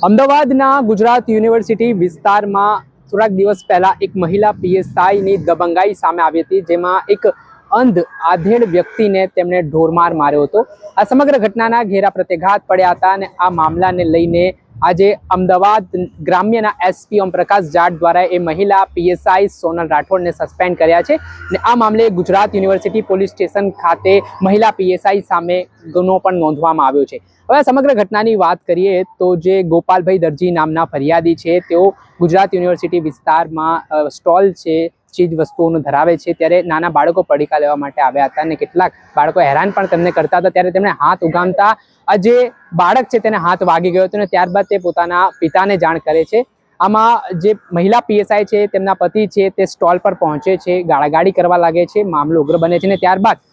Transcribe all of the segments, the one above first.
અમદાવાદના ગુજરાત યુનિવર્સિટી વિસ્તારમાં થોડાક દિવસ પહેલા એક મહિલા પીએસઆઈની દબંગાઈ સામે આવી હતી, જેમાં એક અંધ આધેડ વ્યક્તિને તેમણે ઢોરમાર માર્યો હતો। આ સમગ્ર ઘટનાના ઘેરા પ્રત્યાઘાત પડ્યા હતા અને આ મામલાને લઈને આજે અમદાવાદ ગ્રામ્યના એસપી ઓમ પ્રકાશ જાટ દ્વારા એ મહિલા પીએસઆઈ સોનલ રાઠોડને સસ્પેન્ડ કર્યા છે અને આ મામલે ગુજરાત યુનિવર્સિટી પોલીસ સ્ટેશન ખાતે મહિલા પીએસઆઈ સામે ગુનો પણ નોંધવામાં આવ્યો છે। હવે આ સમગ્ર ઘટનાની વાત કરીએ તો જે ગોપાલભાઈ દરજી નામના ફરિયાદી છે, તેઓ ગુજરાત યુનિવર્સિટી વિસ્તારમાં સ્ટોલ છે, ચીજ વસ્તુઓનો ધરાવે છે, ત્યારે નાના બાળકો પડીકા લેવા માટે આવ્યા હતા અને કેટલાક બાળકો હેરાન પણ તેમને કરતા હતા, ત્યારે તેમણે હાથ ઉગામતા આ જે બાળક છે તેને હાથ વાગી ગયો હતો અને ત્યારબાદ તે પોતાના પિતાને જાણ કરે છે। આમાં જે મહિલા પીએસઆઈ છે તેમના પતિ છે તે સ્ટોલ પર પહોંચે છે, ગાળાગાળી કરવા લાગે છે, મામલો ઉગ્ર બને છે અને ત્યારબાદ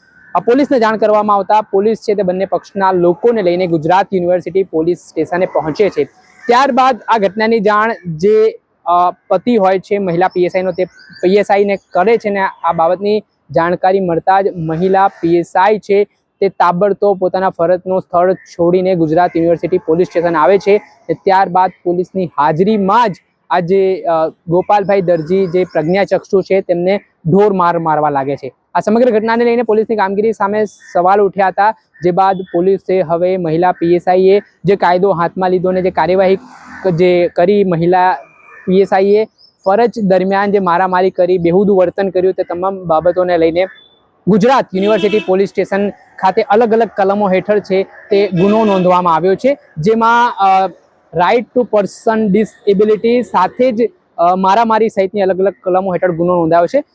પોલીસને જાણ કરવામાં આવતા પોલીસ છે તે બંને પક્ષના લોકોને લઈને ગુજરાત યુનિવર્સિટી પોલીસ સ્ટેશને પહોંચે છે। ત્યારબાદ આ ઘટનાની જાણ જે પતિ હોય છે મહિલા પીએસઆઈનો તે પીએસઆઈને કરે છે અને આ બાબતની જાણકારી મળતા જ મહિલા પીએસઆઈ છે તે તાબડતોબ પોતાના ફરજનું સ્થળ છોડીને ગુજરાત યુનિવર્સિટી પોલીસ સ્ટેશન આવે છે। ત્યારબાદ પોલીસની હાજરીમાં જ આજે ગોપાલભાઈ દરજી જે પ્રજ્ઞાચક્ષુ છે તેમને ઢોર મારવા લાગે છે। આ સમગ્ર ઘટનાને લઈને પોલીસની કામગીરી સામે સવાલ ઉઠ્યા હતા, જે બાદ પોલીસે હવે મહિલા પીએસઆઈએ જે કાયદો હાથમાં લીધો અને જે કાર્યવાહી જે કરી, મહિલા પીએસઆઈએ ફરજ દરમિયાન જે મારામારી કરી, બેહુદું વર્તન કર્યું, તે તમામ બાબતોને લઈને ગુજરાત યુનિવર્સિટી પોલીસ સ્ટેશન ખાતે અલગ અલગ કલમો હેઠળ છે તે ગુનો નોંધવામાં આવ્યો છે, જેમાં રાઇટ ટુ પર્સન ડિસએબિલિટી સાથે જ મારામારી સહિતની અલગ અલગ કલમો હેઠળ ગુનો નોંધાયો છે।